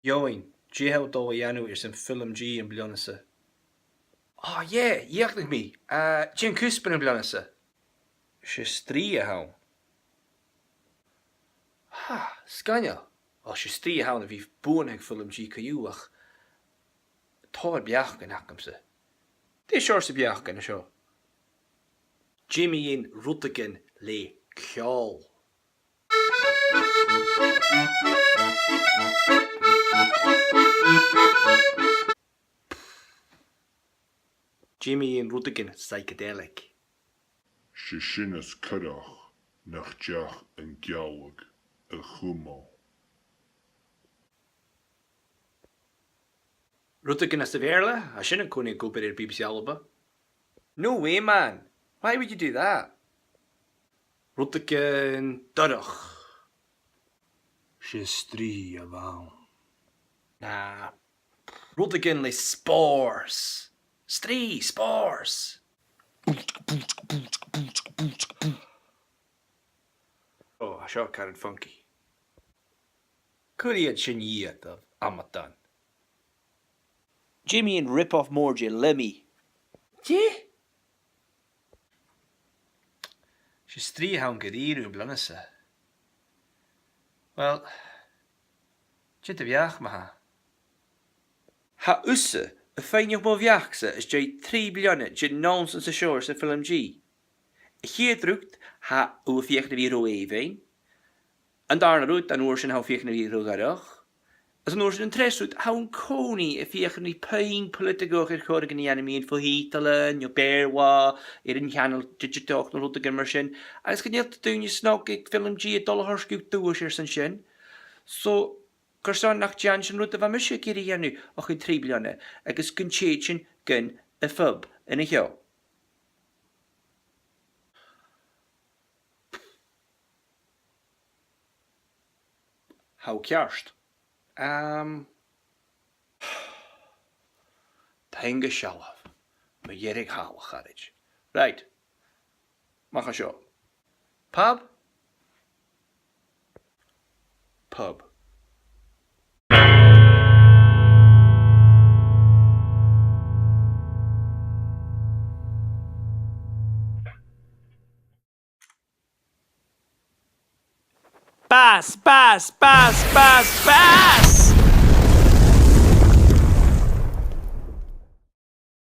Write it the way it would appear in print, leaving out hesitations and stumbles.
Join, Jihel do Yanu is in FilmG in Blionisse. Oh yeah, jechtig me. Jim Cuspen in Blionisse. She strie hou. Ha, Scania. Al she strie hou na vief boonheg FilmG kajuach. Tor biach gan hakkamse. Die shorse biach in show. Jimmy in Ruttigen le kjall. Jimmy in Ruttigen psychedelic. Se sinnas cyrach nach deach an geawag a chumá. Ruttigen as the verla? I shouldn't go go by BBC Alba. No way, man. Why would you do that? Ruttigen Durach. She strie avon. Nah. Ruttigen le spores. Stree spores. Oh, I sure carried funky. Could he had shinyiat of Amatan? Jimmy and rip-off Morgie Lemmy. Yeah? She strie hou geriru in Blionisse. Wel, jit biach ma. Ha usse, a feinioch mo viachse is jay 3 biljoen jit nonsens a shores a FilmG. Hier drukt ha uw viechne wie ro even. En daarna roet dan oorsen hou viechne wie ro garach. As an oorsen interest roet hou een koning if viechne pain politico er chorig in die anime for hitelen, jo berwa, in channel digitoch no rote gemershin. As kan niet doen je snog ik FilmG a dollar scoop doers en shin. So Gerson nach Janshin rote van misje kiri janu och in 3 biljoen. Agus kun chechen gun a fub in a hill. How kjarst? Tenga shalaf. Me yerig hal charage. Right. Mach a show. Pub? Pub. Pass, pass, pass, pass, pass!